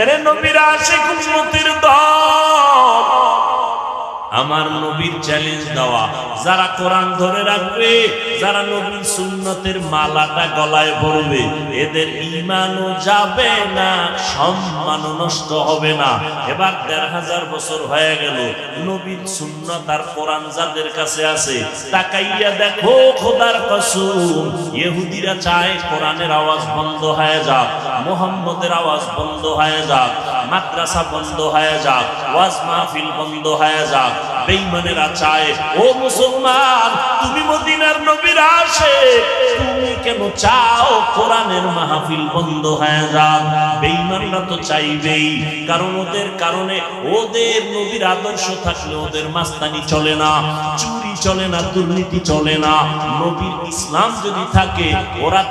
এরে নবীর আশিক উম্মতের দল, আমার নবীর চ্যালেঞ্জ দেওয়া, যারা কোরআন ধরে রাখবে, যারা নবীর সুন্নতের মালাটা গলায় পরবে, এদের ঈমানও যাবে না, সম্মানও নষ্ট হবে না। এবার ১৫০০ বছর হয়ে গেল, নবীর সুন্নত আর কোরআন যাদের কাছে আছে, তাকাইয়া দেখো খোদার কসম, ইহুদিরা চায় কোরআনের আওয়াজ বন্ধ হয়ে যাক, মুহাম্মদের আওয়াজ বন্ধ হয়ে যাক, মাদ্রাসা বন্ধ হয়ে যাক, ওয়াজ মাহফিল বন্ধ হয়ে যাক। বেঈমানেরা চায়, ও মুসলমান, তুমি মদিনার নবীর আশিক, তুমি কেন চাও কোরআনের মাহফিল বন্ধ হয়ে যাক? বেঈমানরা তো চাইবেই, কারণ ওদের কারণে, ওদের নবীর আদর্শ থাকলে ওদের মাস্তানি চলে না, চুরি চলে না, দুর্নীতি চলে না। নবীর ইসলাম যদি থাকে, ওরা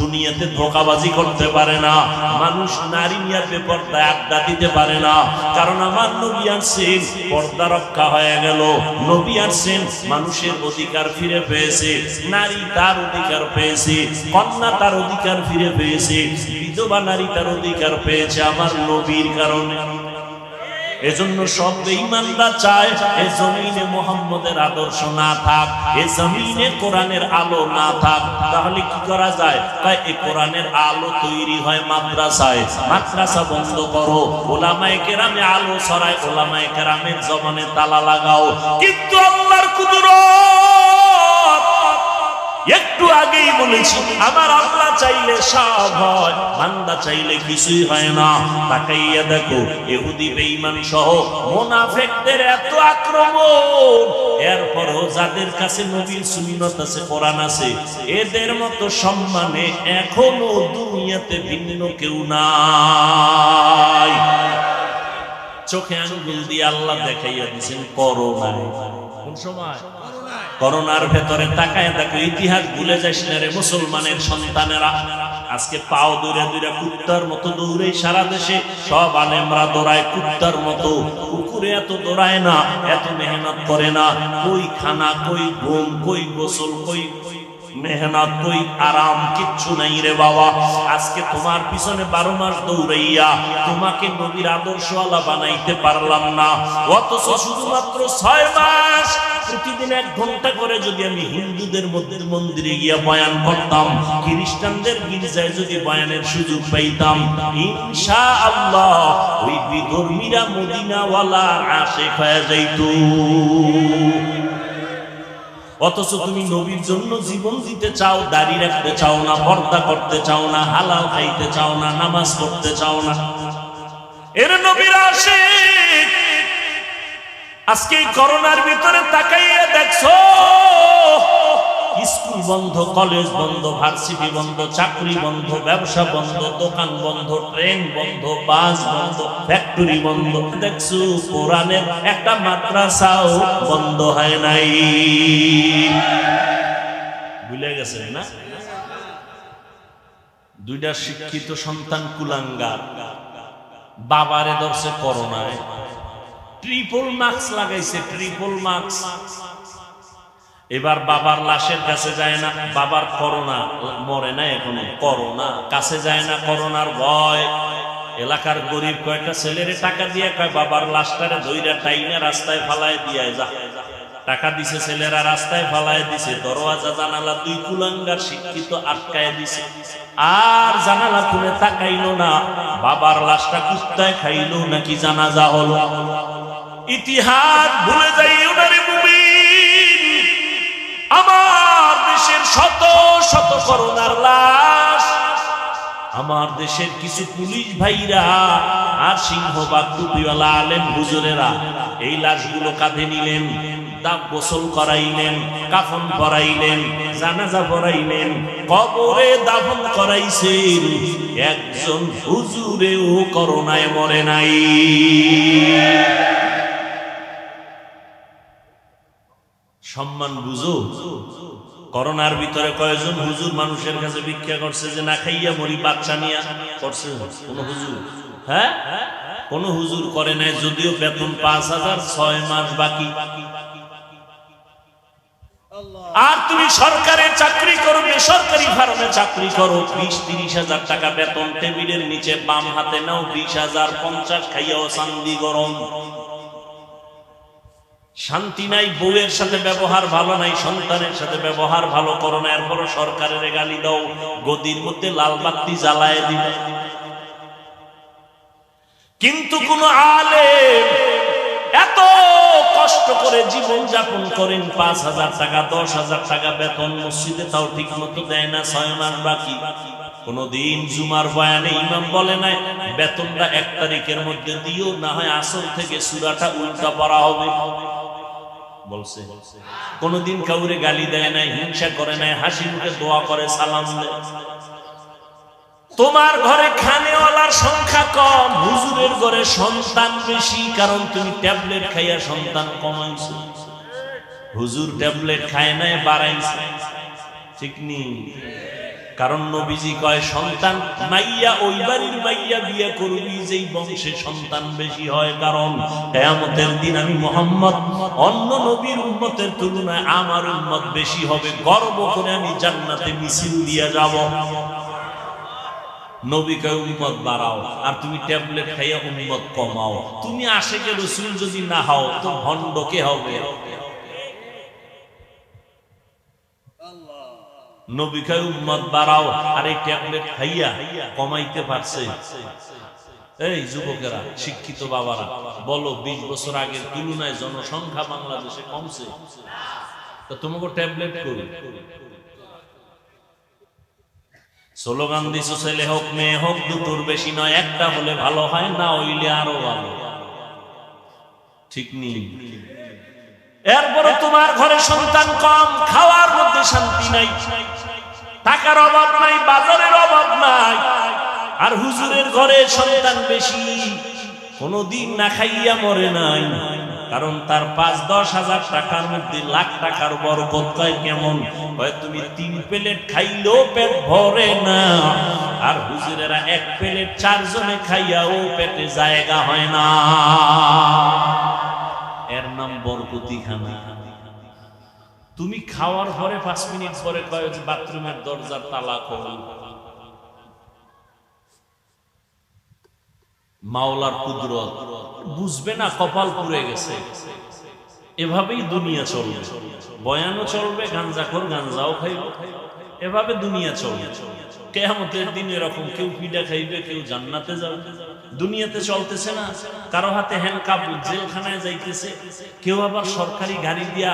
দুনিয়াতে ধোঁকাবাজি করতে পারে না, মানুষ নারী নিয়ে বেপরদায় আড্ডা দিতে পারে না, কারণ আমার নবী আসছেন, পর্দা রক্ষা হয়ে গেল। নবী আসছেন, মানুষের অধিকার ফিরে পেয়েছে, নারী তার অধিকার পেয়েছে, কন্যা তার অধিকার ফিরে পেয়েছে, বিধবা নারী তার অধিকার পেয়েছে আমার নবীর কারণে। এজন্য সব বেঈমানরা চায় এই জমিনে মুহাম্মদের আদর্শ না থাক, এই জমিনে কোরআনের আলো না থাক। তাহলে কি করা যায়? তাই এই কোরআনের আলো তৈরি হয় মাদ্রাসায়, মাদ্রাসা বন্ধ করো, ওলামায়ে কেরামে আলো ছড়ায়, ওলামায়ে কেরামের জবানে তালা লাগাও। কিন্তু আল্লাহর কুদরত, একটু আগেই বলেছি, আমার আল্লাহ চাইলে সব হয়, বান্দা চাইলে কিছুই হয় না। তাকাইয়া দেখো, ইহুদি বেঈমান সহ মুনাফিকদের এত আক্রমণ, এরপরও যাদের কাছে নবীর সুন্নাত আছে, কোরআন আছে, এদের মতো সম্মানে এখনো দুনিয়াতে ভিন্ন কেউ নাই। চোখে আঙ্গুল দিয়ে আল্লাহ দেখাইয়া দিয়েছেন করোনায়। কোন সময়? করোনার ভেতরে তাকায় দেখো, ইতিহাস ভুলে যাস না রে মুসলমানের সন্তানেরা। আজকে পাও দৌড়ে দৌড়ে কুত্তার মতো দৌড়ে সারা দেশে, সব আলেমরা দৌড়ায় কুত্তার মতো, কুকুরে এত দৌড়ায় না, এত মেহনত করে না। কই খানা, কই ঘুম, কই গোসল, কই মেহনত, কই আরাম, কিচ্ছু নাই রে বাবা। আজকে তোমার পিছনে 12 মাস দৌড়াইয়া তোমাকে নবীর আদর্শওয়ালা বানাইতে পারলাম না, অথচ শুধুমাত্র 6 মাস প্রতিদিন 1 ঘন্টা করে যদি আমি হিন্দুদের মধ্যে মন্দিরে গিয়া বয়ান করতাম, খ্রিস্টানদের গির্জায় যদি বয়ানের সুযোগ পাইতাম, ইনশাআল্লাহ ওই বিধর্মীরা মদিনাওয়ালা আশিক হয়ে যাইতো। অথচ তুমি নবীর জন্য জীবন দিতে চাও, দাড়ি রাখতে চাও না, পর্দা করতে চাও না, হালাল খাইতে চাও না, নামাজ পড়তে চাও না। এর নবীর আশিক আজকে করোনার ভিতরে তাকাইয়া দেখছো, স্কুল বন্ধ, কলেজ বন্ধ, ভার্সিটি বন্ধ, চাকরি বন্ধ, ব্যবসা বন্ধ, দোকান বন্ধ, ট্রেন বন্ধ, বাস বন্ধ, ফ্যাক্টরি বন্ধ। দেখছো কোরআনের একটা মাদ্রাসাও বন্ধ হয় নাই। ভুলে গেছেন না? 2টা শিক্ষিত সন্তান কুলাঙ্গার, বাবারে ধরছে করোনায়, ট্রিপল মাস্ক লাগাইছে, ট্রিপল মাস্ক। এবার বাবার লাশের কাছে যায় না, বাবার করোনা, মরে না এখনো, করোনা কাছে যায় না, করোনার ভয়। এলাকার গরিব কয়েকটা ছেলেরে টাকা দিয়ে কয় বাবার লাশটারে ধইরা টাইনা রাস্তায় ফালায় দিয়ে যা। টাকা দিছে ছেলেরা, রাস্তায় ফালায় দিছে, দরওয়াজা জানালা 2 কুলাঙ্গার শিক্ষিত আটকায় দিছে। আর জানালা খুলে তাকাইলো না, বাবার লাশটা কুত্তায় খাইলো নাকি জানাজা হলো। ইতিহাস ভুলে যাইও না রে মুমিন। আমার দেশের শত শত করোনার লাশ, আমার দেশের কিছু পুলিশ ভাইরা আর সিংহবাগ টুপিওয়ালা আলেম হুজুরেরা এই লাশগুলো কাঁধে নিলেন, দাব গোসল করাইলেন, কাফন পরাইলেন, জানাজা পরাইলেন, কবরে দাফন করাইছেন। একজন হুজুরেও করোনায় মরে নাই। সম্মান বুঝো। করোনার ভিতরে কয়েকজন হুজুর মানুষের কাছে ভিক্ষা করছে যে না খাইয়া মরি, বাচ্চা নিয়ে করছে কোন হুজুর? হ্যাঁ, কোন হুজুর করে নাই, যদিও বেতন 5000, 6 মাস বাকি। আর তুমি সরকারের চাকরি করো, বেসরকারি ফার্মে চাকরি করো, 20-30 হাজার টাকা বেতন, টেবিলের নিচে বাম হাতে নাও 20,000, 50 খাইয়াও চান্দি গরম। শান্তি নাই, বউয়ের সাথে ব্যবহার ভালো নাই, সন্তানের সাথে ব্যবহার ভালো করো না, এরপর সরকারের গালি দাও, গদির মধ্যে লাল বাতি জ্বালায় দিবে। কিন্তু কোন আলেম এত কষ্ট করে জীবন যাপন করেন, 5,000 টাকা 10,000 টাকা বেতন, মসজিদে তাও ঠিক মতো দেয় না, 6 মাস বাকি। কোনদিন জুমার বয়ানে ইমাম বলে নাই বেতনটা 1 তারিখের মধ্যে দিও, না হয় আসর থেকে সূরাটা উল্টা পড়া হবে বলছে। কোনদিন কাউরে গালি দেয় নাই, হিংসা করে নাই, হাসি মুখে দোয়া করে, সালাম দেয়। তোমার ঘরে খানেওয়ালার সংখ্যা কম, হুজুরের ঘরে সন্তান বেশি, কারণ তুমি ট্যাবলেট খাইয়া সন্তান কমাইছো। হুজুর ট্যাবলেট খায় নাই, বাড়াইছে, ঠিক নি? কারণ নবীজি কয় সন্তান মাইয়া ওই বাড়ির মাইয়া বিয়ে করবি যেই বংশে সন্তান বেশি হয়, কারণ কিয়ামতের দিন আমি মুহাম্মদ অন্য নবীর উম্মতের তুলনায় আমার উম্মত বেশি হবে, গর্ব করে আমি জান্নাতে মিছিল দিয়ে যাব। নবীকে উম্মত বাড়াও আর তুমি ট্যাবলেট খাইয়া উম্মত কমাও। তুমি আশিকে রাসূল যদি না হও তো ভণ্ড কে হবে? নবীকে উম্মত বাড়াও আর এই ট্যাবলেট খাইয়া কমাইতে পারছে? এই যুবকেরা, শিক্ষিত বাবারা বলো, 20 বছর আগের তুলনায় জনসংখ্যা বাংলাদেশে কমছে, তো তোমাকে ট্যাবলেট করি স্লোগান দিছো ছেলে হোক মেয়ে হোক, দুটোর বেশি নয়, একটা হলে ভালো হয়, না হইলে আরো ভালো, ঠিক নেই? এরপরে তোমার ঘরে সন্তান কম, খাওয়ার মধ্যে শান্তি নাই, টাকার অভাব নাই, বাজারের অভাব নাই, আর হুজুরের ঘরে সন্তান বেশি, কোনদিন না খাইয়া মরে নাই, কারণ তার 5-10 হাজার টাকার মধ্যে লাখ টাকার বরকত। কয় কেমন? হয় তুমি 3 প্লেট খাইলেও পেট ভরে না, আর হুজুরেরা 1 প্লেট 4 জনে খাইয়াও পেটে জায়গা হয় না। এর নাম বরকতি খানা। তুমি খাওয়ার পরে 5 মিনিট পরে কয় যে বাথরুমের দরজার তালা খোল। মাওলার কুদরত বুঝবে না, কপাল পুড়ে গেছে। এভাবেই দুনিয়া চলবে, বয়ানও চলবে, গাঞ্জাখোর গাঞ্জাও খাইবে, এভাবে দুনিয়া চলবে। কিয়ামতের দিন এরকম কেউ পিঠা খাইবে, কেউ জান্নাতে যাবে। দুনিয়াতে চলতেছে না, কারো হাতে হ্যান্ডকাপ, জেলখানায় যাইতেছে, কেউ আবার সরকারি গাড়ি দিয়া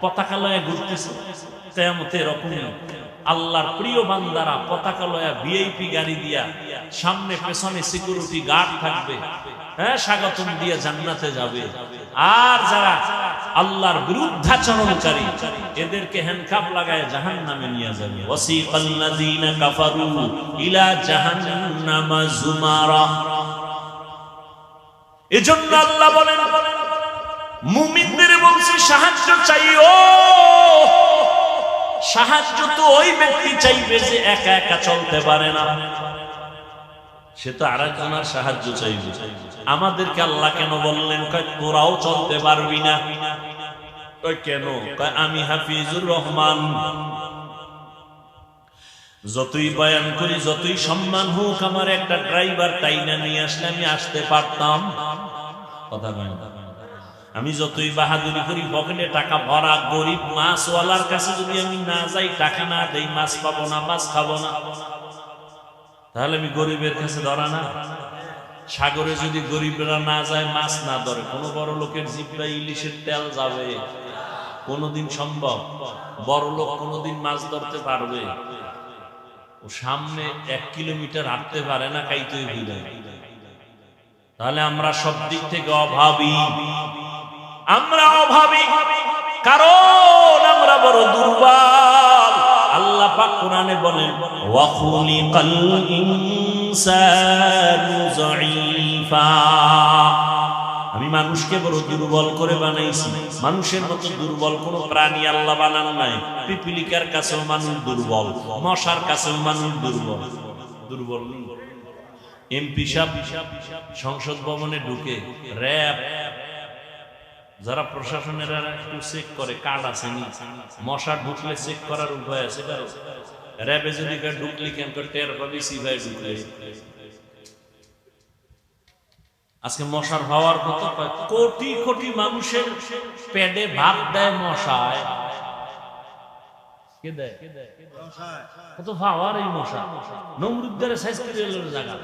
পতাকা লয়ে ঘুরতেছে। কিয়ামতে এরকম আল্লাহর প্রিয় বান্দারা পতাকা লয়া ভিআইপি গাড়ি দিয়া, সামনে পেছনে সিকিউরিটি গার্ড থাকবে, হ্যাঁ, স্বাগতম দিয়ে জান্নাতে যাবে। আর যারা আল্লাহর বিরুদ্ধাচরণকারী এদেরকে হ্যান্ডকাপ লাগায় জাহান্নামে নিয়ে যাবে। ওয়াসিকাল্লাযীনা কাফারু ইলা জাহান্নামা যুমারা। এজন্য আল্লাহ বলেন মুমিনদের বলছে সাহায্য চাইও। সাহায্য তো ওই ব্যক্তি চাইবে যে একা একা চলতে পারে না, সে তো আরেকজনের সাহায্য চাইবে। আমাদেরকে আল্লাহ কেন বললেন কয় তোরাও চলতে পারবি না? কয় কেন? কয় আমি হাফিজুর রহমান, যতই বয়ান করি, যতই সম্মান হোক, আমার একটা ড্রাইভার টাইনা নিয়ে আসলে আমি আসতে পারতাম। কথা নয়, আমি যতই বাহাদুরি করি, পকেটে টাকা ভরা, গরিব মাছওয়ালার কাছে যদি আমি না যাই, টাকা না দেই, মাছ পাবো না, মাছ খাবো না, তাহলে আমি গরিবের কাছে ধরা না। সাগরে যদি গরিবরা না যায়, মাছ না ধরে, কোন বড় লোকের জিহ্বায় ইলিশের তেল যাবে? কোনদিন সম্ভব? বড় লোক কোনদিন মাছ ধরতে পারবে? ও সামনে 1 কিলোমিটার হাঁটতে পারে না, কাইতেই ভিড়ে। তাহলে আমরা সব দিক থেকে অভাবী। আমরা অভাবী কারণ আমরা বড় দুর্বল। আল্লাহ পাক কোরআনে বলেন ওয়া খুলিকাল ইনসানু যায়ীফা। আমি মানুষকে বড় দুর্বল করে বানাইছি। মানুষের মতো দুর্বল কোন প্রাণী আল্লাহ বানান নাই। পিপিলিকার কাছেও মানুষ দুর্বল, মশার কাছেও মানুষ দুর্বল। দুর্বল এমপি সাহেব সংসদ ভবনে ঢুকে র্যাব যারা প্রশাসনের একটু চেক করে কার্ড আছে নি, মশা ঢুকলে চেক করার উপায় আছে কারো? র্যাবে যদি ঢুকলি কেন টের পাবি সিভাই ঢুকলে। আজকে মশার হওয়ার কত, কোটি কোটি মানুষের পেটে ভাত দেয় মশায়। কে দেয়? কত পাওয়ার এই মশা। নমরুদ্দারে সাইজ করে জায়গা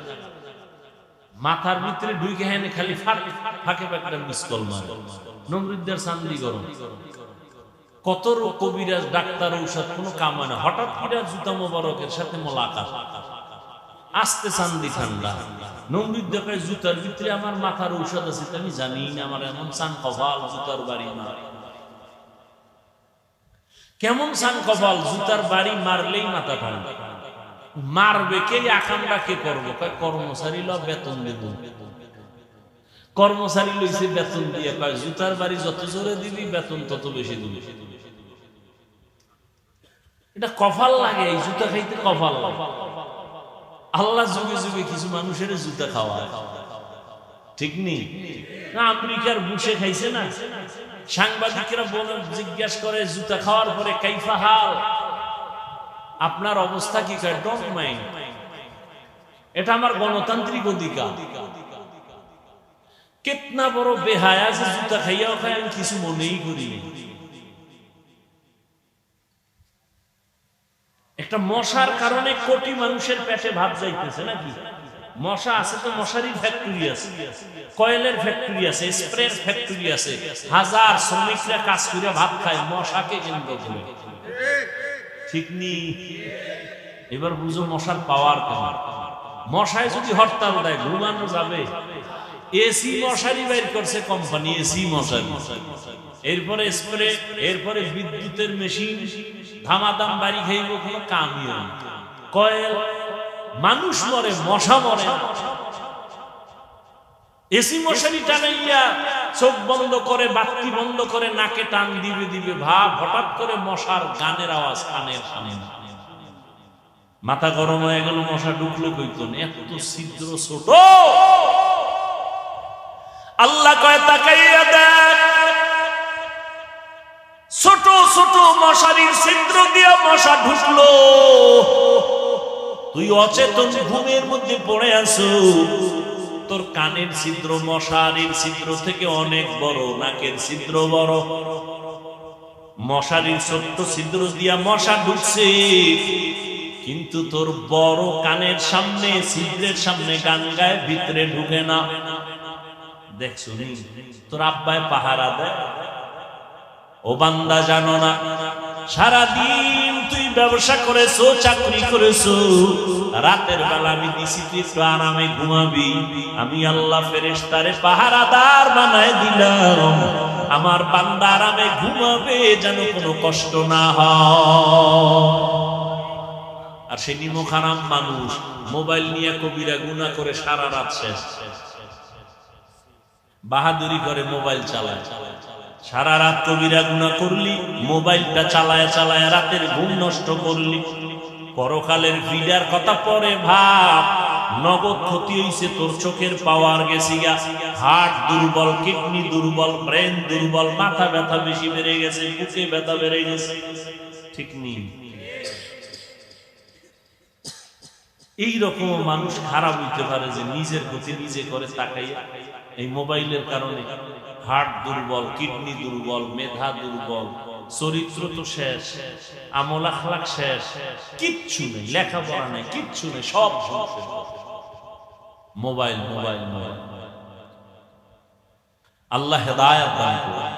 মাথার ভিতরে ঢুকে হেনে খালি ফাঁকে ফাঁকে মিসকল মারে। নমরুদ্দার চান্দি গরম। কত কবিরাজ ডাক্তার ঔষধ কোনো কাম হয় না, হঠাৎ করে জুতা মোবারকের সাথে মোলাকাত, আস্তে চান্দি ঠান্ডা। নমরুদ্দার কয় জুতার ভিতরে আমার মাথার ঔষধ আছে, আমি জানি না, আমার এমন চান কপাল জুতার বাড়ি মারে। কেমন চান কপাল, জুতার বাড়ি মারলেই মাথা ঠান্ডা। মারবে কে, আকামটা কে করবো? কর্মচারী ল, বেতন দেব। কর্মচারী লইছে বেতন দিয়ে, কয় জুতার বাড়ি যত জোরে দিবি বেতন তত বেশি দিবি। এটা কপাল লাগে, এই জুতা খাইতে কপাল লাগে। আল্লাহ যুগে যুগে কিছু মানুষের জুতা খাওয়ায়, ঠিক নেই? আমেরিকার বুশে খাইছে না, সাংবাদিকরা জিজ্ঞাসা করে জুতা খাওয়ার পরে কাইফা হাল, আপনার অবস্থা কি? ডোন্ট মাইন্ড, এটা আমার গণতান্ত্রিক অধিকার। কিতনা বড় বেহায়া যে জুতা খাইয়াও খাই, আমি কিছু মনেই করি। একটা মশার কারণে কোটি মানুষের পেটে ভাত যাইতেছে নাকি? মশা আছে তো মশারির ফ্যাক্টরি আছে, কয়েলের ফ্যাক্টরি আছে, স্প্রের ফ্যাক্টরি আছে, হাজার শ্রমিকরা কাজ করে ভাত খায় মশাকে কেন্দ্র করে, ঠিক নেই? এবার বুঝো মশার পাওয়ার কেমন। মশায় যদি হরতাল দেয় ঘুমানো যাবে? এসি মশারি বের করছে কোম্পানি, এসি মশারি, এরপরে স্প্রে, এরপরে বিদ্যুতের মেশিন, ধামাদাম বাড়ি খাইব, কোনো কামই হয় না। কয়েল, মানুষ মরে, মশা মরে। এসি মশারি টানাইয়া চোখ বন্ধ করে, বাতি বন্ধ করে, নাকে টান দিবে দিবে ভাব, হঠাৎ করে মশার গানের আওয়াজ কানের সামনে, মাথা গরম হয়ে গেল। মশা ঢুকলো কইতন, এত ছিদ্র ছোট। আল্লাহ কয় তাকাইয়া দেখ, ছোট ছোট মশারির ছিদ্র দিয়া মশা ঢুকলো, তুই অচেতন ঘুমের মধ্যে পড়ে আছো। তোর কানের ছিদ্র মশারির ছিদ্র থেকে অনেক বড়, নাকের ছিদ্র বড়। মশারির ছোট্ট ছিদ্র দিয়া মশা ঢুকছে, কিন্তু তোর বড় কানের সামনে, ছিদ্রের সামনে গান গায়, ভিতরে ঢুকে না। দেখছো নি, তোর আব্বায় পাহারা দেয়। ও বান্দা, জানো না সারাদিন তুই ব্যবসা করেছো, চাকরি করেছো, রাতের বেলা আমি দিছি তুই একটু আরামে ঘুমাবি। আমি আল্লাহ ফেরেশতারে পাহারাদার বানায় দিলাম, আমার বান্দা আরামে ঘুমাবে, যেন কোনো কষ্ট না হয়। আর সে নিমক হারাম মানুষ, মোবাইল নিয়ে কবিরা গুনাহ করে সারা রাত শেষ, বাহাদুরি করে মোবাইল চালায়। সারা রাত কবিরা গুনাহ করলি, মোবাইলটা চালায় চালায় রাতের ঘুম নষ্ট করলি। পরকালের ভিড়ার কথা পরে ভাব, নগদ ক্ষতি হইছে তোর, চোখের পাওয়ার গেছে গা, হার্ট দুর্বল, কিডনি দুর্বল, ব্রেন দুর্বল, মাথা ব্যথা বেশি বেড়ে গেছে, বুকে ব্যথা বেড়ে গেছে, ঠিক নেই? এইরকম মানুষ খারাপ হইতে পারে যে নিজের ক্ষতি নিজে করে তাকাইয়া। এই মোবাইলের কারণে হার্ট দুর্বল, কিডনি দুর্বল, মেধা দুর্বল, চরিত্র তো শেষ, আমল আখলাক শেষ, কিচ্ছু নেই, লেখাপড়া নেই, কিচ্ছু নেই, সব মোবাইল মোবাইল মোবাইল। আল্লাহ হেদায়েত দান করুন।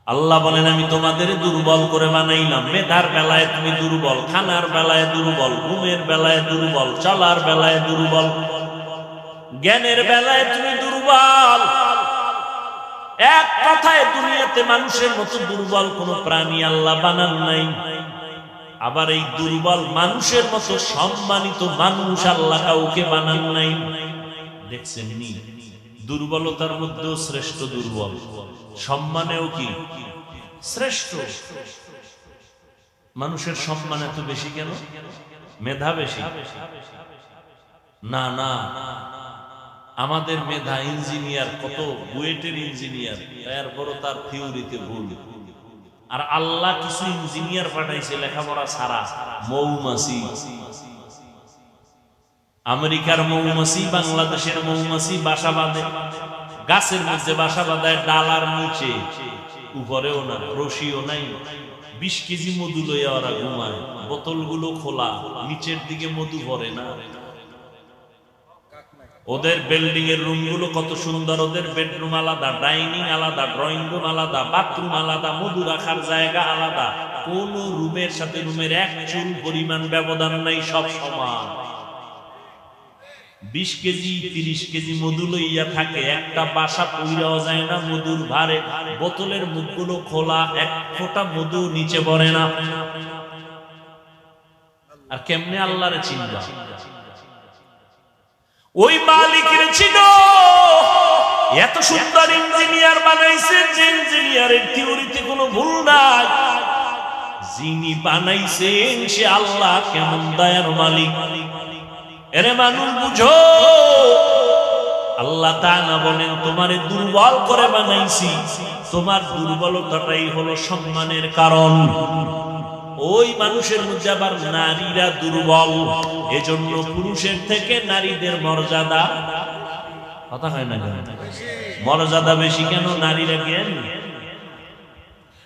আল্লাহ বলেন, আমি তোমাদের দুর্বল করে বানাইলাম। মেধার বেলায় তুমি দুর্বল, খানার বেলায় দুর্বল, ঘুমের বেলায় দুর্বল, চলার বেলায় দুর্বল, জ্ঞানের বেলায় তুমি দুর্বল। এক কথায় দুনিয়াতে মানুষের মতো দুর্বল কোন প্রাণী আল্লাহ বানান নাই। আবার এই দুর্বল মানুষের মতো সম্মানিত মানুষ আল্লাহ কাউকে বানান নাই। দেখছেন নি, দুর্বলতার মধ্যেও শ্রেষ্ঠ দুর্বল, সম্মানেও কি শ্রেষ্ঠ। মানুষের সম্মান এত বেশি কেন? মেধা বেশি? না না, আমাদের মেধা ইঞ্জিনিয়ার, কত বুয়েটের ইঞ্জিনিয়ার, তারপরও তার থিওরিতে ভুল। আর আল্লাহ কিছু ইঞ্জিনিয়ার পাঠাইছে লেখাপড়া ছাড়া, মৌমাছি। আমেরিকার মৌমাছি, বাংলাদেশের মৌমাছি বাসা বাঁধে, গাছের মধ্যে বাসা বাঁধায়, ডালার নিচে, উপরেও না, রশিও নাই। 20 কেজি মধু লইয়া ওরা ঘুমায়, বোতলগুলো খোলা, নিচের দিকে মধু ভরে না। ওদের বিল্ডিং এর রুম গুলো কত সুন্দর, ওদের বেডরুম আলাদা, ডাইনিং আলাদা, ড্রয়িং রুম আলাদা, বাথরুম আলাদা, মধু রাখার জায়গা আলাদা। কোন রুমের সাথে রুমের এক চুল পরিমাণ ব্যবধান নাই, সব সমান। 20 কেজি 30 কেজি মধু লইয়া থাকে, একটা বাসা পুইরাও যায় না মধুর ভারে। বোতলের মুখগুলো খোলা, এক ফোঁটা মধু নিচে পড়ে না। আর কেমনে আল্লাহরে চিনবা? ওই মালিকের ছিল এত সুন্দর ইঞ্জিনিয়ার বানাইছেন যে ইঞ্জিনিয়ারের থিওরিতে কোনো ভুল নাই। যিনি বানাইছেন সে আল্লাহ কেমন দয়ার মালিক। এরে মানুষ বুঝো, আল্লাহ তাআলা বলেন তোমারে দুর্বল করে বানাইছি, তোমার দুর্বলতাটাই হলো সম্মানের কারণ। ওই মানুষের মধ্যে আবার নারীরা দুর্বল, এজন্য পুরুষের থেকে নারীদের মর্যাদা, কথা হয় না কেন, মর্যাদা বেশি কেন? নারীরা জ্ঞান,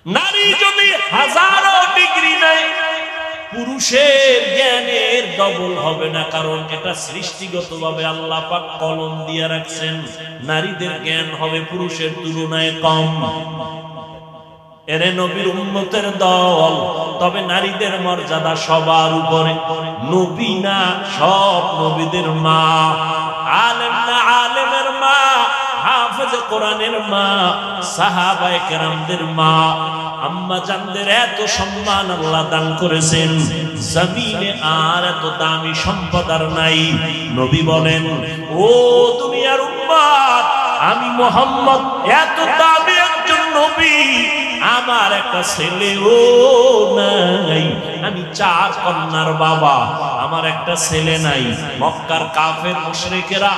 নারী যদি হাজারো ডিগ্রি নেয় পুরুষের জ্ঞানের ডবল হবে না, কারণ এটা সৃষ্টিগতভাবে আল্লাহ পাক কলম দিয়ে রাখছেন, নারীদের জ্ঞান হবে পুরুষের তুলনায় কম। এরে নবীর উম্মতের দল, তবে নারীদের মর্যাদা সবার উপরে। নবী না, সব নবীদের মা, আলেম না, আলেমের মা, হাফেজ কোরআনের মা, সাহাবায়ে কেরামদের মা, আম্মা জানদের এত সম্মান আল্লাহ দান করেছেন, জমিনে আর এত দামি সম্পদ আর নাই। নবী বলেন, ও দুনিয়ার উম্মত, আমি মুহাম্মদ এত দামি একজন নবী, আমার একটা ছেলেও নাই, আমি 4 কন্যার বাবা, আমার একটা ছেলে নাই। মক্কার কাফের মুশরিকেরা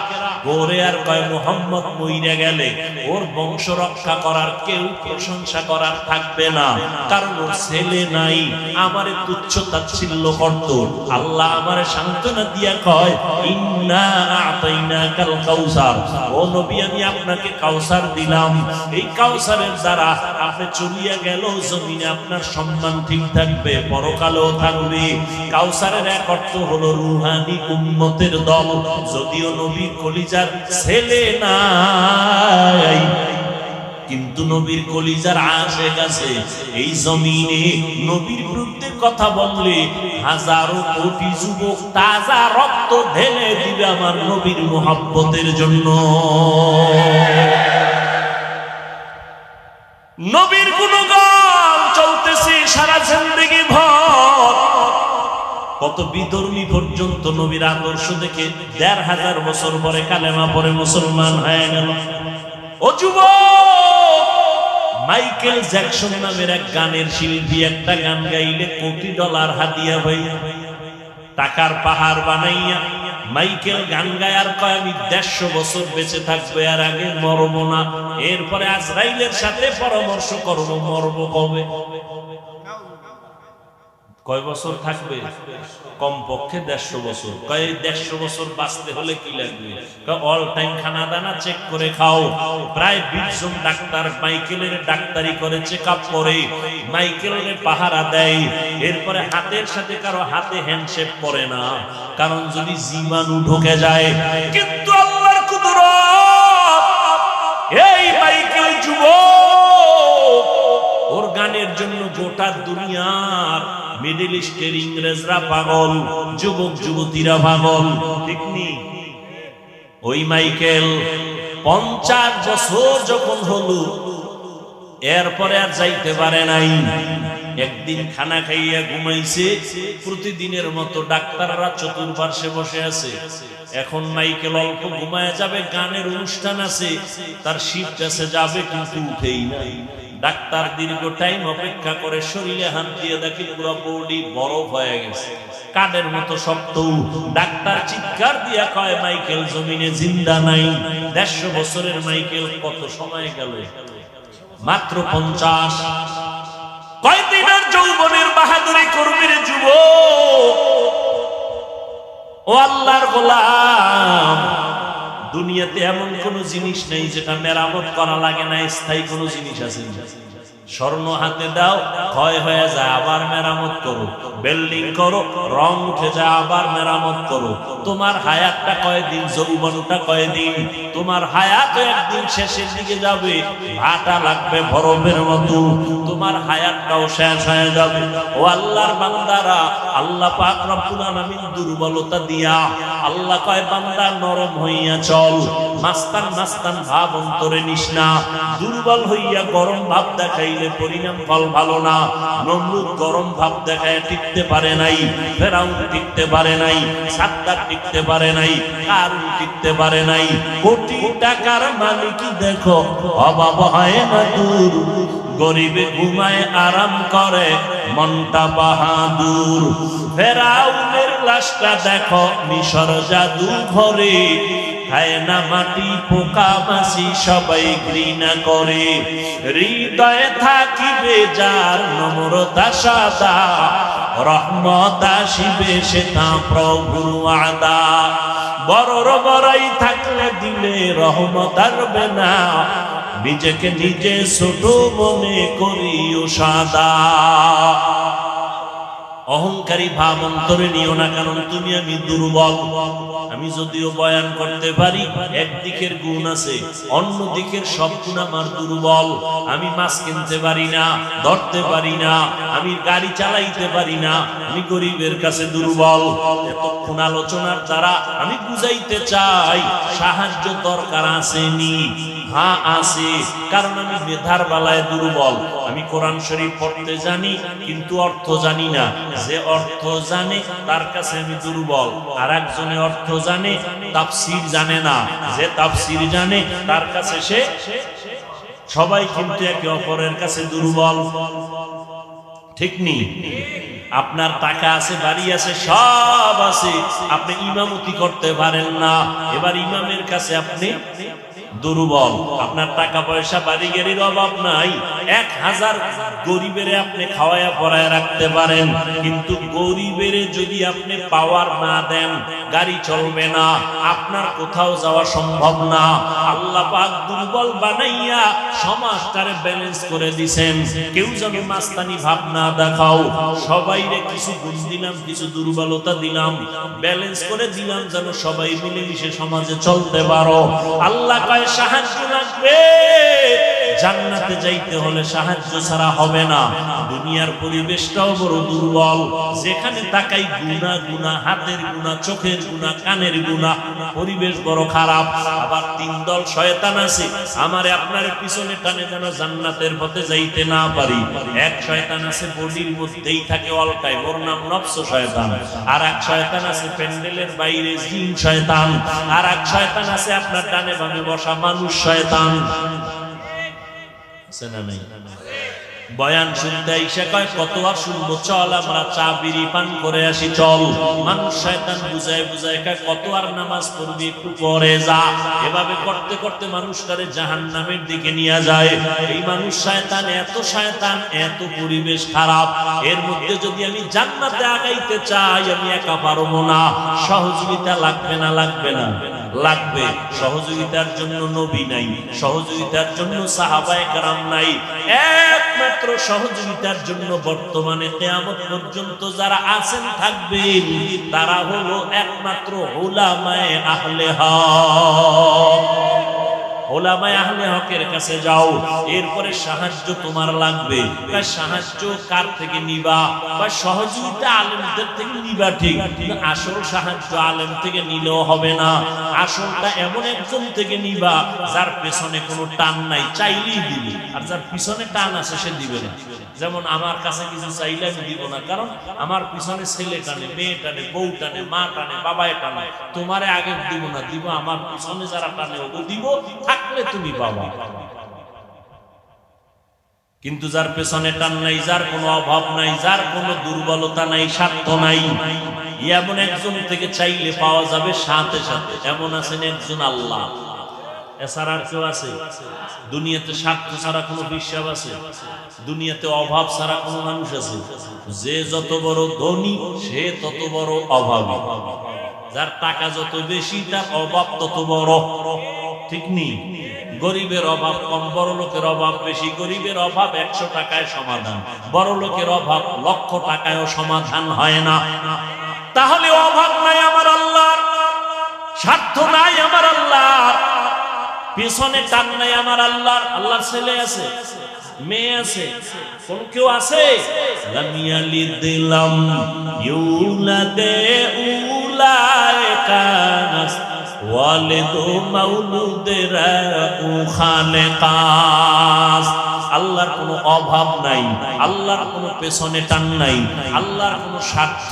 গোরে আর কয় মুহাম্মদ মইরা গেলে ওর বংশ রক্ষা করার কেউ প্রশংসা করার থাকবে না, কারণ ওর ছেলে নাই। আমারে তুচ্ছ তাচ্ছিল্য করত, আল্লাহ আমারে সান্ত্বনা দিয়া কয়, ইন্না আতাইনাকাল কাউসার, ও নবী আমি আপনাকে কাউসার দিলাম, এই কাউসারের দ্বারা আপনি চলিয়া গেল জমিনে আপনার সম্মান ঠিক থাকবে, পরকালেও থাকবে। কাউসারের এক অর্থ হলো রুহানি উম্মতের দল। যদিও নবীর কলিজার ছেলে নাই, কিন্তু নবীর কলিজার আশেক আছে। এই জমিনে নবীর বিরুদ্ধে কথা বললে হাজারো কোটি যুবক তাজা রক্ত ঢেলে দিবে আমার নবীর মুহাব্বতের জন্য। নবীর গুণগান চলতেছে সারা জিন্দেগি ভর। কত বিধর্মী পর্যন্ত নবীর আদর্শ দেখে ১৫০০ বছর পরে কালেমা পরে মুসলমান হয়ে গেল। ও যুবক, মাইকেল জ্যাকসন নামের এক গানের শিল্পী একটা গান গাইলে কোটি ডলার হাদিয়া হইয়া, টাকার পাহাড় বানাইয়া মাইকেল গান গায় আর কয় আমি ১৫০ বছর বেঁচে থাকবো, আর আগে মরবো না। এরপরে আজরাইলের সাথে পরামর্শ করবো মরবো কবে। কয় বছর থাকবে? কমপক্ষে ১৫০ বছর। কয় ১৫০ বছর বাঁচতে হলে কি লাগবে? অল টাইম খানা দানা চেক করে খাও। প্রায় ২০ জন ডাক্তার মাইকেলের ডাক্তারি করে, চেক আপ করে, মাইকেলের পাহারা দেয়। এরপরে হাতের সাথে কারো হাতে হ্যান্ডশেক করে না, কারণ যদি জীবাণু ঢুকে যায়। কিন্তু আল্লাহর কুদরত, এই মাইকেল যুবক, ওর গানের জন্য গোটা দুনিয়ার মিডল ইস্টের ইংরেজরা পাগল, যুবক যুবতীরা পাগল, ঠিক নি? ওই মাইকেল ৫০ বছর যখন হলো, এরপরে আর যাইতে পারে নাই। একদিন খানা খাইয়া ঘুমাইছে, প্রতিদিনের মতো ডাক্তাররা চতুর্পার্শ্বে বসে আছে। এখন মাইকেল অল্প ঘুমায় যাবে, গানের অনুষ্ঠান আছে, তার শিফট আছে, যাবে কিন্তু উঠেই নাই। ডাক্তার দীর্ঘ টাইম অপেক্ষা করে শরীরে হাত দিয়ে দেখে পুরো বডি বরফ হয়ে গেছে। কাঠের মতো শক্ত। ডাক্তার চিৎকার দিয়া কয় মাইকেল জমিনে জিন্দা নাই। 150 বছরের মাইকেল কত সময় গেল? মাত্র 50। কয়দিনের যৌবনের বাহাদুরি কর্মীর যুবক, ও আল্লাহর গোলাম, দুনিয়াতে এমন কোন জিনিস নেই যেটা মেরামত করা লাগে না। স্থায়ী কোন জিনিস আছে? স্বর্ণ হাতে দাও, ক্ষয় হয়ে যায়, আবার মেরামত করো। বিল্ডিং করো, রং উঠে যায়, আবার মেরামত করো। তোমার হায়াতটা কয়দিন, যৌবনটা কয়দিন? তোমার হায়াত একদিন শেষের দিকে যাবে, ভাটা লাগবে বরফের মতো, তোমার হায়াতটাও শেষ হয়ে যাবে। ও আল্লাহর বান্দারা, আল্লাহ পাক রব্বুল আলামিন দুর্বলতা দিয়া আল্লাহ কয় বান্দা নরম হইয়া চল, মাস্তান মাস্তান ভাব অন্তরে নিস না। দুর্বল হইয়া গরম ভাব দেখাইলে পরিণাম ফল ভালো না। নমরুদ গরম ভাব দেখায় টিকতে পারে নাই, ফেরাউন টিকতে পারে নাই, সাদ্দাত টিকতে পারে নাই, কারুন টিকতে পারে নাই। কোটি টাকার মালিক দেখো অভাব হয় না দূর, গরিবে ঘুমায় আরাম করে মনটা বাহাদুর। ফেরাউনের লাশটা দেখো মিশর জাদু ঘরে, খায় না মাটি পোকা মাছি সবাই ঘৃণা করে। হৃদয়ে থাকিবে যার নম্রতা সাদা, রহমত আসিবে সে তা প্রভুর ওয়াদা। বড়র বড়াই থাকলে দিলে রহমত আসবে না, নিজেকে নিজে ছোট মনে করিও সাদা। অহংকারী ভাব অন্তরে নিও না, কারণ তুমি আমি দুর্বল। আমি যদিও বয়ান করতে পারি, একদিকের গুণ আছে, অন্য দিকের সব গুণ আমার দুর্বল। আমি মাছ কিনতে পারি না, ধরতে পারি না, আমি গাড়ি চালাইতে পারি না, আমি গরিবের কাছে দুর্বল। এতক্ষণ আলোচনার দ্বারা আমি বুঝাইতে চাই সাহায্য দরকার আসেনি, হ্যাঁ আছে, কারণ আমি মেধার বেলায় দুর্বল। আমি কোরআন শরীফ পড়তে জানি কিন্তু অর্থ জানি না। যে অর্থ জানে তার কাছে আমি দুর্বল, আর একজনে অর্থ জানে তাফসীর জানে না, যে তাফসীর জানে তার কাছে সে। সবাই কিন্তু একে অপরের কাছে দুর্বল, ঠিক নেই? আপনার টাকা আছে, বাড়ি আছে, সব আছে, আপনি ইমামতি করতে পারেন না, এবার ইমামের কাছে আপনি দুর্বল। আপনার টাকা পয়সা বাড়ি গাড়ির অভাব নাই, 1000 গরিবের আপনি খাওয়ায়া পরায় রাখতে পারেন, কিন্তু গরিবের যদি আপনি পাওয়ার না দেন গাড়ি চলবে না, আপনার কোথাও যাওয়া সম্ভব না। আল্লাহ পাক দুর্বল বানাইয়া সমাজটারে ব্যালেন্স করে দিবেন। কেউ যেন মাস্তানি ভাব না দেখাও, সবাইরে কিছু গুণ দিলাম, কিছু দুর্বলতা দিলাম, ব্যালেন্স করে দিলাম, যেন সবাই মিলেমিশে সমাজে চলতে পারো। আল্লাহ কয় সাহায্য লাগবে, জান্নাতে যাইতে হলে সাহায্য ছাড়া হবে না। দুনিয়ার পরিবেশটাও বড় দুর্বল, যেখানে তাকাই গুনাহ গুনাহ, হাতের গুনাহ, চোখের গুনাহ, কানের গুনাহ, পরিবেশ বড় খারাপ। আবার 3 দল শয়তান আছে আমারে আপনারে পিছনে টানে যেন জান্নাতের পথে যাইতে না পারি। এক শয়তান আছে বডির মধ্যেই থাকে অল টাইম, ওর নাম নফস শয়তান। আর এক শয়তান আছে প্যান্ডেলের বাইরে, জিন শয়তান। আর এক শয়তান আছে আপনার ডানে বামে বসা মানুষ শয়তান। বয়ান শুনতে আইসা কয় কত আর শুনবো, চল আমরা চা বিড়ি পান করে আসি চল। মানুষ শয়তান বুঝায় বুঝায় কয় কত আর নামাজ পড়বি, একটু পরে যা। এভাবে করতে করতে মানুষটারে জাহান্নামের দিকে নিয়ে যায়। এই মানুষ শয়তান, এত শয়তান, এত পরিবেশ খারাপ, এর মধ্যে যদি আমি জান্নাতে আগাইতে চাই আমি একা পারবো না। সহযোগিতা লাগবে না? লাগবে না? লাগবে। সহযোগিতার জন্য নবী নাই, সহযোগিতার জন্য সাহাবায়ে কেরাম নাই, একমাত্র সহযোগিতার জন্য বর্তমানে কিয়ামত পর্যন্ত যারা আছেন থাকবেন তারা হলো একমাত্র উলামায়ে আহলে হক। উলামায়ে আহলে হকের কাছে যাও, এরপরে সাহায্য তোমার লাগবে। বা সাহায্য কার থেকে নিবা? বা সহযোগিতা আলেমদের থেকে নিবা, ঠিক, আসল সাহায্য আলেম থেকে নিলেও হবে না। আসলটা এমন একজন থেকে নিবা যার পেছনে কোনো টান নাই, চাইলেই দিবে, আর যার পিছনে টান আছে সে দিবে না। যেমন আমার কাছে কিছু চাইলে আমি দিব না, কারণ আমার পিছনে ছেলে টানে, মেয়ে টানে, বউ টানে, মা টানে, বাবায় টানে। তোমারে আগে দিব না, দিব আমার পিছনে যারা টানে ওকে দিব, থাকলে তুমি পাবা। কিন্তু যার পেছনে টান নাই, যার কোনো অভাব নাই, যার কোনো দুর্বলতা নাই, স্বার্থ নাই, এমন একজন থেকে চাইলে পাওয়া যাবে সাথে সাথে। এমন আছেন একজন আল্লাহ, এছাড়া আর কেউ আছে? দুনিয়াতে স্বার্থ ছাড়া কোনো বিশ্বাস আছে? দুনিয়াতে অভাব ছাড়া কোনো মানুষ আছে? যে যত বড় ধনী সে তত বড় অভাবী, যার টাকা যত বেশি তার অভাব তত বড়, ঠিক নেই? গরিবের অভাব কম, বড় লোকের অভাব বেশি। গরিবের অভাব 100 টাকায় সমাধান, বড় লোকের অভাব লক্ষ টাকায়ও সমাধান হয় না। তাহলে অভাব নাই আমার আল্লাহর, স্বার্থ নাই আমার আল্লাহর, পিছনে টান নাই আমার আল্লাহর। আল্লাহর ছেলে আছে, মেয়ে আছে, কোন কেউ আছে? লাম ইয়ালিদ লাম ইউলাদ উলাইকা নাস ওয়ালিদু মাউলুদেরা খালেকাস। আল্লাহর কোনো অভাব নাই, আল্লাহর কোনো পেছনে টান নাই, আল্লাহর কোনো স্বার্থ।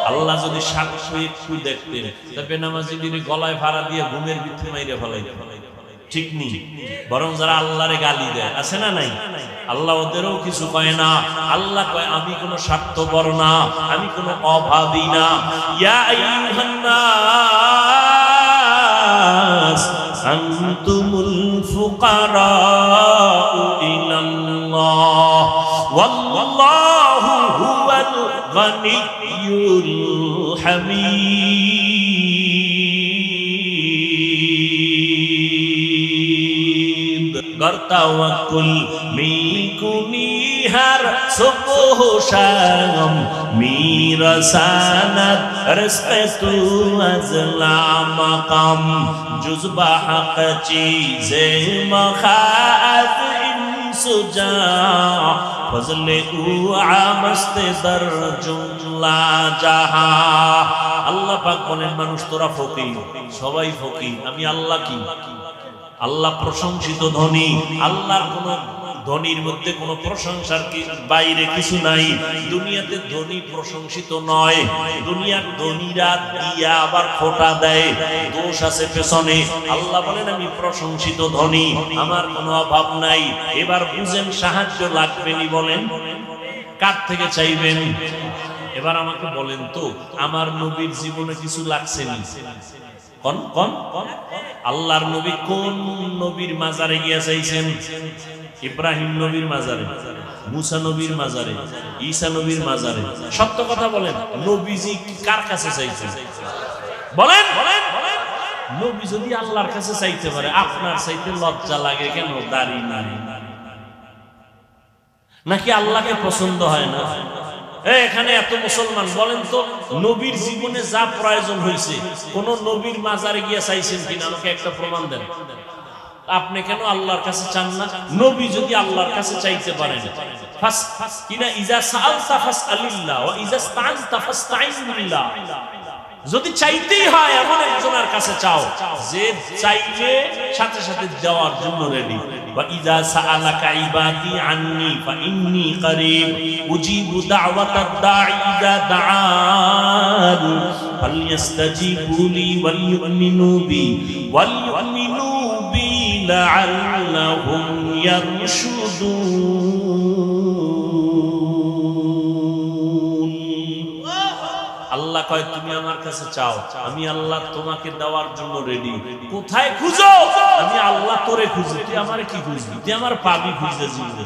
আল্লাহ যদি স্বার্থ একটু দেখতেন তবে নামাজিদের গলায় ভাড়া দিয়ে ঘুমের ভিতরে মাইরে ফেলাই, ঠিক নেই? বরং যারা আল্লাহরে গালি দেয় আছে না নাই, আল্লাহ ওদেরও কিছু কয় না। আল্লাহ কয় আমি কোনো স্বার্থপর না, আমি কোনো অভাবী না। ইয়া আইয়ুহান নাস আনতুমুল ফুকারাউ ইলাল্লাহ ওয়াল্লাহু হুয়াল গানিয়্যুল হামিদ। গর্তাওয়াকুল মিকুনি হার সুবহ শাম মিরাসানাত রিজকতু আজলা মাকাম জুজবা হক চীজে মখাত ইনসুজা ফজলে উ আমস্তে দর জুমলা জাহা। আল্লাহ পাক বলেন মানুষ তোরা ফকির, সবাই ফকির, আমি আল্লাহ কি? আল্লাহ প্রশংসিত ধনী। আল্লাহর কোন ধনীর মধ্যে কোনো প্রশংসার বাইরে কিছু নাই। দুনিয়াতে ধনী প্রশংসিত নয়, দুনিয়ার ধনীরা দিয়া আবার খোটা দেয়, দোষ আছে পেছনে। আল্লাহ বলেন আমি প্রশংসিত ধনী, আমার কোনো অভাব নাই। এবার বুঝেন সাহায্য লাগবে নি, বলেন কার থেকে চাইবেন? এবার আমাকে বলেন তো আমার নবীর জীবনে কিছু লাগছে নি? কোন কোন আল্লাহর নবী কোন নবীর মাজারে গিয়া চাইছেন? ইব্রাহিম নবীর মাজারে, মুসা নবীর মাজারে, ঈসা নবীর মাজারে। সত্য কথা বলেন, নবীজি কার কাছে চাইছেন? বলেন নবী যদি আল্লাহর কাছে চাইতে পারে, আপনার চাইতে লজ্জা লাগে কেন? দাড়ি নাই নাকি আল্লাহকে পছন্দ হয় না? এখানে এত মুসলমান, বলেন তো নবীর জীবনে যা প্রয়োজন হয়েছে কোন নবীর মাজারে গিয়ে চাইছেন কিনা? আমাকে একটা প্রমাণ দেন। আপনি কেন আল্লাহর কাছে চান না? নবী যদি আল্লাহর কাছে চাইতে পারেন, কিনা ইজা সাআলতা ফাসআলিল্লাহ ওয়া ইজা ইসতাআনতা ফাসতাঈন বিল্লাহ। যদি চাইতেই হয় এমন একজনের কাছে চাও যে চাইলে সাথে সাথে দেওয়ার জন্য রেডি। ওয়া ইজা সাআলাকা ইবাদি আন্নী ফাইন্নী করিব উজিবু দাওয়াতাদ দাঈ ইজা দাআন ফালইস্তাজিবু লি ওয়াল ইউমিনু বি লাআল্লাহুম ইয়ারশুদুন। আল্লাহ কয় তুমি আমার কাছে চাও, আমি আল্লাহ তোমাকে দেওয়ার জন্য রেডি। কোথায় খুঁজো? আমি আল্লাহ তোরে খুঁজি, তুই আমারে কি খুঁজবি? তুই আমার পাবি খুঁজে জীবনে।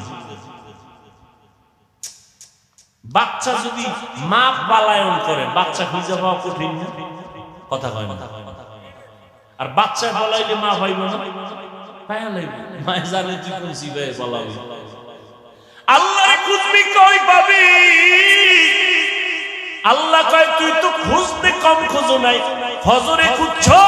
বাচ্চা যদি মা পালায়ন করে, বাচ্চা খুঁজে পাওয়া কঠিন না? কথা কয় না? আর বাচ্চা বলাইলে মা হইব না, মায়ে জানে তুই খুঁজি ভাই বলাবি। আল্লাহরে খুঁজবি কই পাবি? আল্লাহ কয় তুই তো খুঁজতে কম খোঁজো নাই, ফজরে খুঁজছো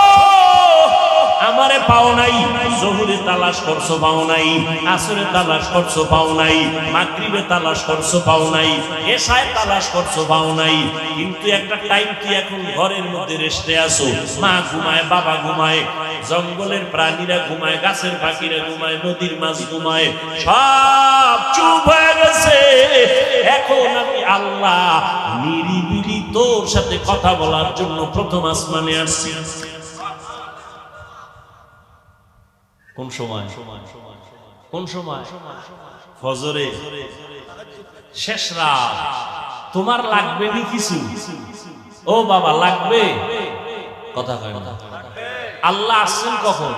আমারে পাও নাই, জোহরে তালাশ করছো পাও নাই, আসরে তালাশ করছো পাও নাই, মাগরিবে তালাশ করছো পাও নাই, এশায় তালাশ করছো পাও নাই। কিন্তু একটা টাইম তুই এখন ঘরের মধ্যে রেস্টে আসো, মা ঘুমায়, বাবা ঘুমায়, জঙ্গলের প্রাণীরা ঘুমায়, গাছের পাখিরা ঘুমায়, নদীর মাছ ঘুমায়, সব চুপ হয়ে গেছে। এখন আমি আল্লাহ নিরিবিলি তোর সাথে কথা বলার জন্য প্রথম আসমানে আসছি। কোন সময়? কোন সময়? ফজরে, শেষ রাত। তোমার লাগবে নি কিছু? ও বাবা লাগবে, কথা কয় না। আল্লাহ আসছেন কখন?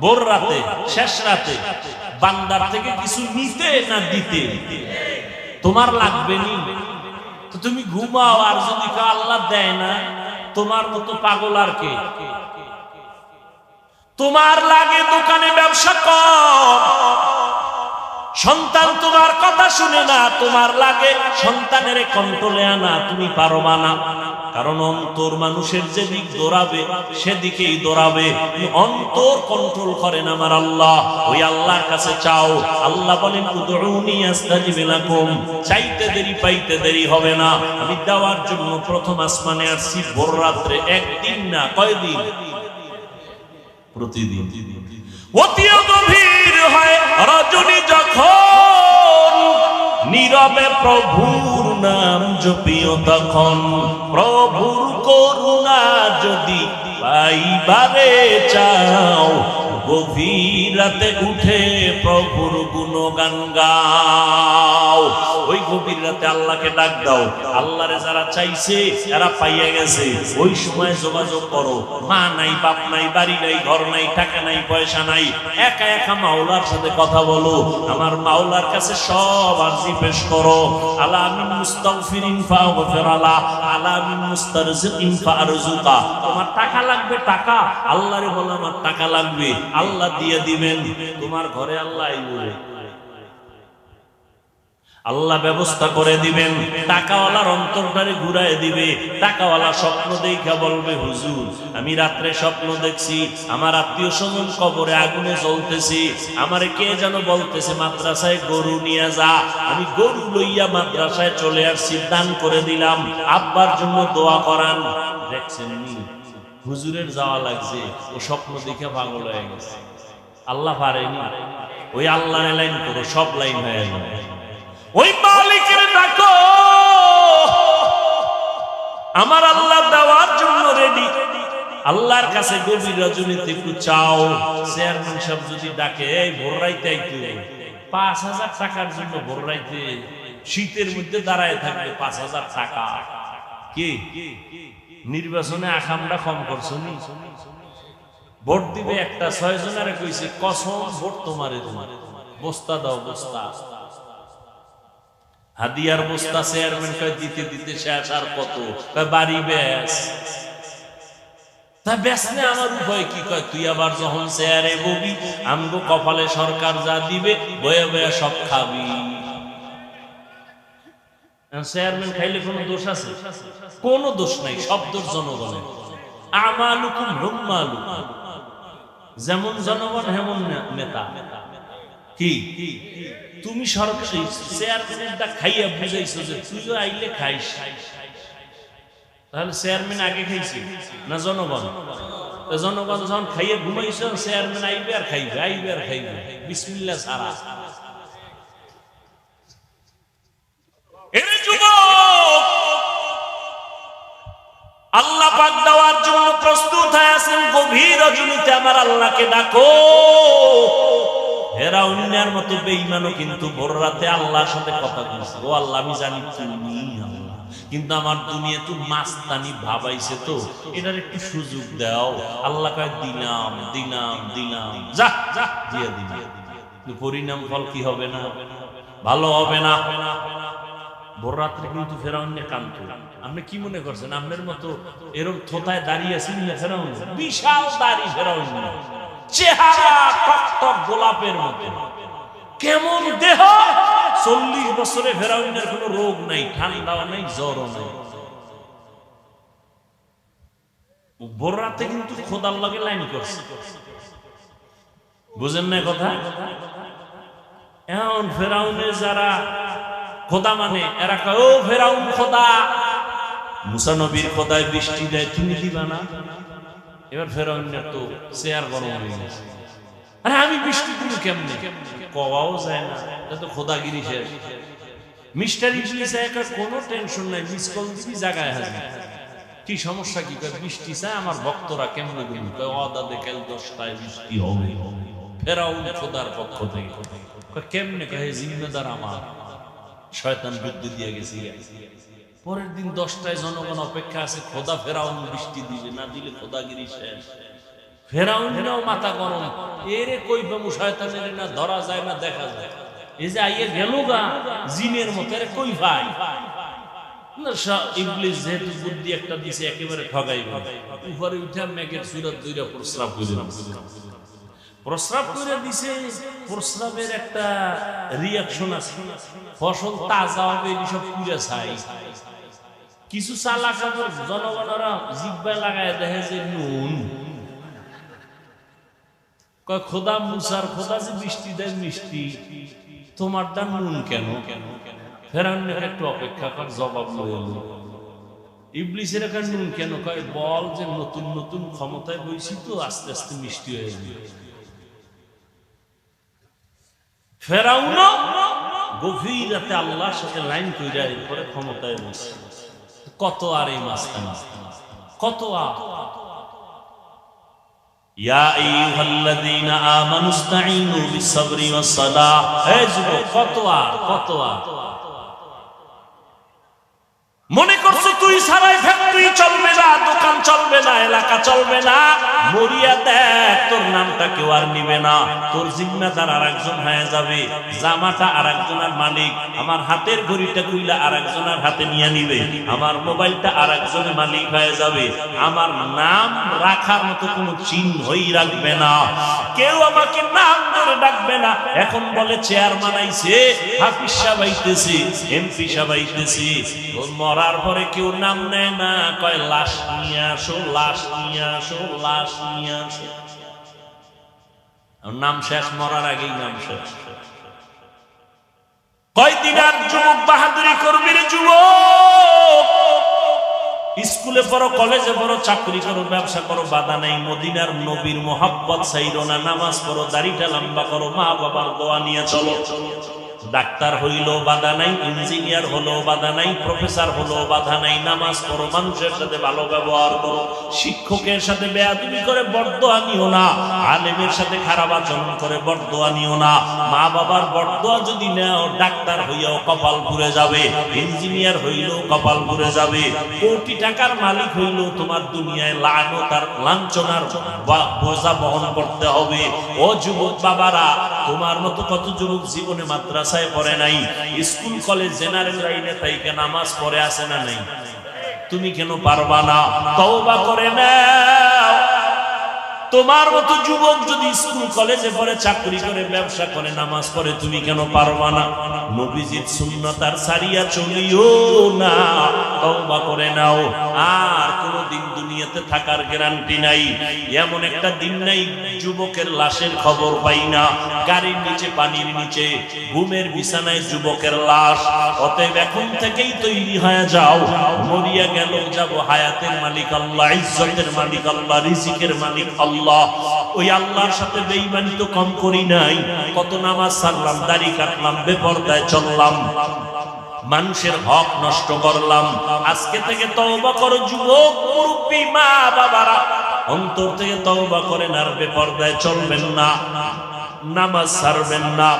ভোর রাতে, শেষ রাতে। বান্দার থেকে কিছু নিতে না দিতে? তোমার লাগবে নি তো তুমি ঘুমাও, আর যদি আল্লাহ দেয় না, তোমার মতো পাগল আর কে? তোমার লাগে দোকানে ব্যবসা কর, সন্তান তোমার কথা শুনে না, তোমার লাগে সন্তানের কন্ট্রোলে আনা, তুমি পারবা না। কারণ অন্তর মানুষের যেদিক দৌড়াবে সেদিকেই দৌড়াবে। অন্তর কন্ট্রোল করেন আমার আল্লাহ। ওই আল্লাহর কাছে চাও। আল্লাহ বলেন উদউনি আস্তাজিব লাকুম, চাইতে দেরি পাইতে দেরি হবে না। আমি দেওয়ার জন্য প্রথম আসমানে আসছি ভোর রাত্রে, একদিন না, কয়দিন? প্রতিদিন। অতি গভীর হয় রজনী যখন, নীরবে প্রভুর নাম জপিও তখন। প্রভুর করুণা যদি পাইবারে চাও, গভীর রাতে উঠে প্রভুর গুণগান গাও। ওই গভীর রাতে আল্লাহকে ডাক দাও। আল্লাহরে যারা চাইছে এরা পাইয়া গেছে, ওই সময় যোগাযোগ করো। মা নাই, বাপ নাই, বাড়ি নাই, ঘর নাই, টাকা নাই, পয়সা নাই, একা একা মাওলার সাথে কথা বলো। আমার মাওলার কাছে সব আরজি পেশ করো। আলা মিন মুস্তাগফিরিন ফাগফির আলা, আলা মিন মুস্তারজিকিন ফারজুকা। তোমার টাকা লাগবে, টাকা আল্লাহরে বলো আমার টাকা লাগবে, আল্লাহ দিয়ে দিবেন। তোমার ঘরে আল্লাহ আইবে, আল্লাহ ব্যবস্থা করে দিবেন। টাকাওয়ালার অন্তরটারে ঘুরায় দিবে। টাকাওয়ালা স্বপ্ন দেখা বলবে, হুজুর আমি রাত্রে স্বপ্ন দেখছি আমার আত্মীয় স্বজন কবরে আগুনে জ্বলতেছি, আমারে কে যেন বলতেছে মাদ্রাসায় গরু নিয়ে যা। আমি গরু লইয়া মাদ্রাসায় চলে আসছি, দান করে দিলাম। আব্বার জন্য দোয়া করান। দেখছেন নি হুজুরের যাওয়া লাগছে, ও স্বপ্ন দেখে পাগল হয়ে গেছে। আল্লাহ পারেনি। ওই আল্লাহর লাইন করো, সব লাইন হয়ে যাবে। ওই মালিকের ডাকো, আমার আল্লাহ দেওয়ার জন্য রেডি। আল্লাহর কাছে গভীর রজনীতে একটু চাও। চেয়ারম্যান সাহেব যদি ডাকে, এই ভোর রাইতে আইতে ৫,০০০ টাকার জন্য, ভোর রাইতে শীতের মধ্যে দাঁড়ায় থাকবে ৫,০০০ টাকা। কি নির্বাচনে আখামটা কম করছো নি? ভোট দিবে একটা ৬ জনের কইছে কসম ভোট তোমারে, তোমার বস্তা দাও, বস্তা হাদিয়ার বস্তা। চেয়ারম্যান কয় দিতে দিতে শেষ, আর কত? কয় বাড়ি বেশ। তা বেসনে আমার উপায় কি? কয় তুই আবার যখন চেয়ারে ববি, আমগো কপালে সরকার যা দিবে বয়ে বয়ে সব খাবি। চেয়ারম্যান খাইলে কোনো দোষ আছে? কোনো দোষ নাই, সব দোষ জনগণের। আমালুকুম হুম্মালুকুম, যেমন জনগণ হেমন নেতা। কি তুমি সরকারি চেয়ারম্যানটা খাইয়া বুঝাইছো যে তুইও আইলে খাইস, তাহলে চেয়ারম্যান আগে খাইছে না জনগণ? জনগণ যখন খাইয়া ঘুমাইছো, চেয়ারম্যান আইবে আর খাইবে, আইবে আর খাইবে, বিসমিল্লাহ ছাড়া। আল্লাহ পাক দেওয়ার জন্য প্রস্তুত হয়ে আছেন। গভীর রজনীতে আমার আল্লাহকে ডাকো। এরা অন্যের মতো বেঈমানও কিন্তু ভোর রাতে আল্লাহর সাথে কথা বলছে। ও আল্লাহ আমি জানি তুমি আল্লাহ, কিন্তু আমার দুনিয়া তো মাস্তানি ভাবাইছে, তো এটার একটু সুযোগ দাও। আল্লাহ কয় দিলাম দিলাম দিলাম, যা যা দিয়ে দিলাম। পরিণাম ফল কি হবে না? ভালো হবে না। ভোর রাত্রে কিন্তু ফেরাউন কান্ত। আপনি কি মনে করছেন আপনার মতো এরকম থোতায় দাঁড়িয়ে আছেন না? ফেরাউন বিশাল দাড়ি, ফেরাউন চেহারা টকটক গোলাপের মতো, কেমন দেহ। ৪০ বছরে ফেরাউনের কোনো রোগ নাই, ঠান্ডাও নাই, জ্বরও নাই। ভোর রাতে কিন্তু খোদার লগে লাইন করছে। বুঝেন না কথা? এখন ফেরাউনের যারা খোদা মানে, এরা কয় ও ফেরাউন খোদা। মুসা নবীর খোদায় বৃষ্টি দেয়, তুমি দিবা না? এবার ফেরাউনের তো চেয়ার গরম হয়ে গেছে। আরে আমি বৃষ্টি দিব কেমনে? কওয়াও যায় না, এটা তো খোদাগিরি শেষ। মিস্টার ইংলিশ একা কোনো টেনশন নাই, মিস কল দিবি জায়গায় হাজির। কি সমস্যা কি? কয় বৃষ্টি চায় আমার ভক্তরা, কেমনে দিন? কয় অদাদে কাল 10টায় বৃষ্টি হবে। ফেরাউন খোদার পক্ষ থেকে। কয় কেমনে? কয় জিম্মেদার আমার, শয়তান বুদ্ধি দিয়ে গেছি। পরের দিন 10টায় জনগণ অপেক্ষা আছে, খোদা ফেরাউন বৃষ্টি দিবে, না দিলে খোদাগিরি শেষ। ফেরাউনও মাথা গরম, এরে কই বাবু শয়তানের না ধরা যায় না দেখা যায়, এই যে আইয়ে গেল গা জিনের মতো, এরে কই ভাই না। ইবলিস যেহেতু বুদ্ধি একটা দিছে একেবারে ঠগাইবে, উপরে উঠা মেঘের সুরত দুইটা প্রস্রাব করে প্রস্রাব করে দিছে। প্রস্রাবের একটা রিয়াকশন আছে, ফসল তাজা হবে এসব পুড়ে ছাই। কিছু চালাক জনগণরা জিব্বায় লাগায় দেখে যে নুন, কয় খোদা মুসার, খোদা যে বৃষ্টি দেয় মিষ্টি, তোমারটা নুন কেন? ফেরাউনের একটু অপেক্ষা কর, জবাব লয়ে এলো। ইবলিসের একটা নুন কেন? কয় বল যে নতুন নতুন ক্ষমতায় বইছি তো আস্তে আস্তে মিষ্টি হয়ে যাবে। ফেরাউন গভীর রাতে আল্লাহর সাথে লাইন কইরা এরপরে ক্ষমতায় বসে। কত আর এই মাঝখানে কত আর। ইয়া আইয়ুহাল্লাযীনা আমানুস্তাঈনু বিস-সাবরি ওয়াস-সালাহ, এই যুবক কত আর কত আর। মনে করছো তুই সারাই ফ্যাক্টরি চলবে না, দোকান চলবে না, এলাকা চলবে না, মরিয়া দেখ তোর নামটা কেউ আর নিবে না, তোর জিম্মাদার আর একজন হয়ে যাবে, জামাটা আর একজনের মালিক, আমার হাতের ঘড়িটা কইলা আর একজনের হাতে নিয়ে নিবে, আমার মোবাইলটা আর একজনের মালিক হয়ে যাবে, আমার নাম রাখার মতো কোনো চিহ্নই রাখবে না, কেউ আমাকে নাম ধরে ডাকবে না। এখন বলে চেয়ারম্যান আইছে, হাফিজ সাহেব আইতেছে, এমপি সাহেব আইতেছে, মরার পরে কেউ নাম নেয় না, কয় লাশ নিয়ে আসো, লাশ নিয়ে আসো, লাশ নিয়ে আসো। নাম শেষ, মরার আগেই নাম শেষ। কয়দিন আর যুবক বাহাদুরি করবি রে যুবক? স্কুলে পড়ো, কলেজে পড়ো, চাকরি করো, ব্যবসা করো, বাধা নাই। মদিনার নবীর মোহাব্বত চাইরো না, নামাজ পড়ো, দাড়িটা লম্বা করো, মা বাবার দোয়া নিয়ে চলো। ডাক্তার হইলো বাধা নাই, ইঞ্জিনিয়ার হলো বাধা নাই, প্রফেসর হলো বাধা নাই। নামাজ পড়ো, মানুষের সাথে ভালো ব্যবহার করো, শিক্ষকের সাথে বেয়াদবি করে বরদোয়া নিও না, আলেমের সাথে খারাপ আচরণ করে বরদোয়া নিও না। মা বাবার বরদোয়া যদি নেও, ডাক্তার হইয়াও কপাল পুড়ে যাবে, ইঞ্জিনিয়ার হইলেও কপাল পুড়ে যাবে, কোটি টাকার মালিক হইলেও তোমার দুনিয়ায় লানত আর লাঞ্ছনার বোঝা বহন করতে হবে। ও যুবক বাবারা, তোমার মতো কত যুবক জীবনে মাদ্রাসায় পড়ে নাই, স্কুল কলেজ জেনারেল লাইনে তাইকে নামাজ পড়ে আসে না নাই? তুমি কেন পারবা না? তওবা করে নাও। তোমার মতো যুবক যদি স্কুল কলেজে পড়ে, চাকরি করে, ব্যবসা করে, নামাজ পড়ে, তুমি কেন পারবা না? নবীজির সুন্নাত আর সারিয়া চলিও না, তওবা করে নাও। আর কোনদিন দুনিয়াতে থাকার গ্যারান্টি নাই। এমন একটা দিন নাই যুবকের লাশের খবর পাই না, গাড়ির নিচে, পানির নিচে, ঘুমের বিছানায় যুবকের লাশ। অতএব এখন থেকেই তৈরি হয়ে যাও, মরিয়া গেল যাব, হায়াতের মালিক আল্লাহ, ইজ্জতের মালিক আল্লাহ, রিজিকের মালিক আল্লাহ। ওই আল্লাহর সাথে বেঈমানি তো কম করি নাই। কত নামাজ ছাড়লাম, দাড়ি কাটলাম, বেপরদায় চললাম, মানুষের হক নষ্ট করলাম। আজকে থেকে তওবা করো যুবক, মুরব্বী, মা বাবারা, অন্তর থেকে তওবা করেন, আর বেপরদায় চলবেন না, নামাজ ছাড়বেন না,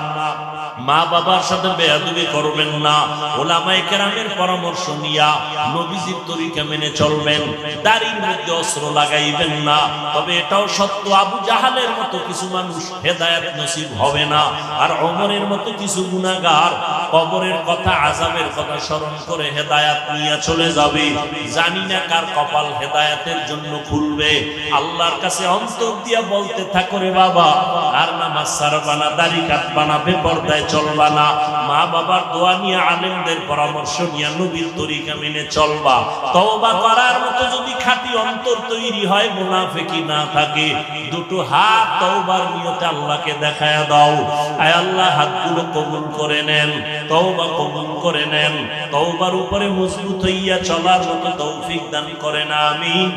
মা বাবার সাথে বেয়াদবি করবেন না, ওলামায়ে কেরামের পরামর্শ নিয়া নবীজির তরিকা মেনে চলবেন, দাড়ির মধ্যে অস্ত্র লাগাইবেন না। তবে এটাও সত্য, আবু জাহালের মতো কিছু মানুষ হেদায়েত নসিব হবে না, আর ওমরের মতো কিছু গুনাহগার কবরের কথা, আযাবের কথা স্মরণ করে হেদায়েত নিয়ে চলে যাবে। জানি না কার কপাল হেদায়েতের জন্য খুলবে। আল্লাহর কাছে অন্তর দিয়া বলতে থাকো, রে বাবা, আর নামাজ ছাড়বা না, দাড়ি কাটবা না, বেপরদায় চলবা না, মা বাবার দোয়া নিয়ে, আলেমদের পরামর্শ নিয়ে, নবীর তরিকা মেনে চলবা। তওবা করার মতো যদি খাঁটি অন্তর তৈরি হয়, মুনাফিকি না থাকে, দুটো হাত তওবার নিয়তে আল্লাহকে দেখায়া দাও। আয় আল্লাহ, হাতগুলো কবুল করে নেন, তওবা কবুল করে নেন, তওবার উপরে মজবুত হইয়া চলার মতো তৌফিক দান করেন, আমিন।